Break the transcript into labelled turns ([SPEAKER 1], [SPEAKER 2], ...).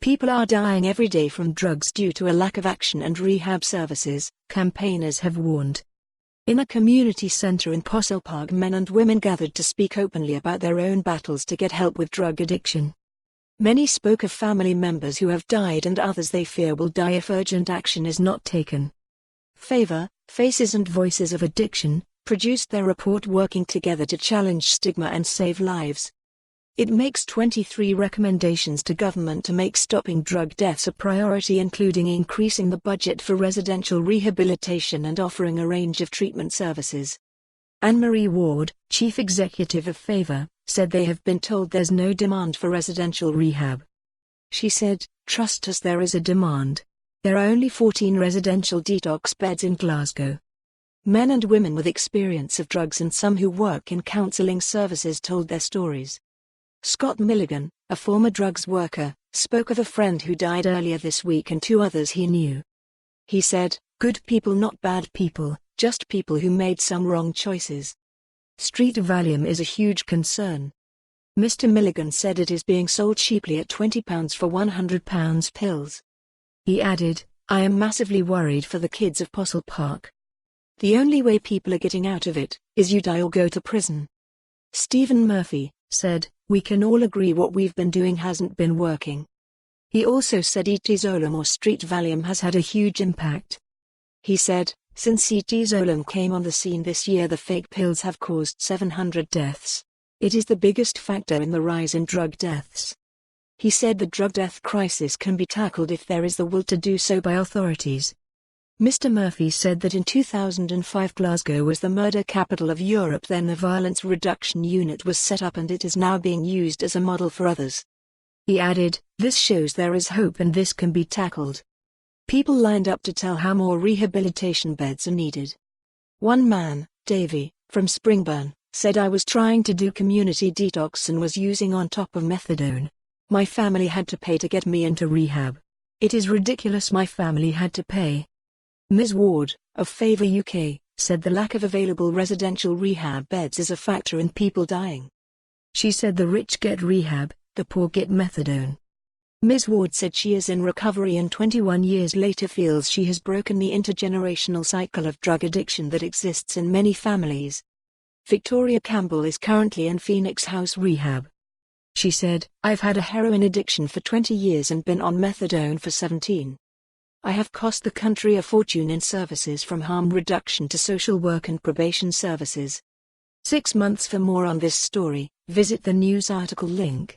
[SPEAKER 1] People are dying every day from drugs due to a lack of action and rehab services, campaigners have warned. In a community center in Possilpark, men and women gathered to speak openly about their own battles to get help with drug addiction. Many spoke of family members who have died and others they fear will die if urgent action is not taken. Favor, Faces and Voices of Addiction, produced their report working together to challenge stigma and save lives. It makes 23 recommendations to government to make stopping drug deaths a priority, including increasing the budget for residential rehabilitation and offering a range of treatment services. Annemarie Ward, chief executive of Favor, said they have been told there's no demand for residential rehab. She said, "Trust us, there is a demand. There are only 14 residential detox beds in Glasgow." Men and women with experience of drugs and some who work in counseling services told their stories. Scott Milligan, a former drugs worker, spoke of a friend who died earlier this week and 2 others he knew. He said, "Good people, not bad people, just people who made some wrong choices." Street Valium is a huge concern. Mr. Milligan said it is being sold cheaply at £20 for £100 pills. He added, "I am massively worried for the kids of Possilpark. The only way people are getting out of it is you die or go to prison." Stephen Murphy said, "We can all agree what we've been doing hasn't been working." He also said Etizolum or Street Valium has had a huge impact. He said, "Since Etizolum came on the scene this year, the fake pills have caused 700 deaths. It is the biggest factor in the rise in drug deaths." He said the drug death crisis can be tackled if there is the will to do so by authorities. Mr. Murphy said that in 2005 Glasgow was the murder capital of Europe. Then the Violence Reduction Unit was set up and it is now being used as a model for others. He added, "This shows there is hope and this can be tackled." People lined up to tell how more rehabilitation beds are needed. One man, Davey, from Springburn, said, "I was trying to do community detox and was using on top of methadone. My family had to pay to get me into rehab. It is ridiculous my family had to pay." Ms. Ward, of Favor UK, said the lack of available residential rehab beds is a factor in people dying. She said the rich get rehab, the poor get methadone. Ms. Ward said she is in recovery and 21 years later feels she has broken the intergenerational cycle of drug addiction that exists in many families. Victoria Campbell is currently in Phoenix House Rehab. She said, "I've had a heroin addiction for 20 years and been on methadone for 17. I have cost the country a fortune in services from harm reduction to social work and probation services." 6 months. For more on this story, visit the news article link.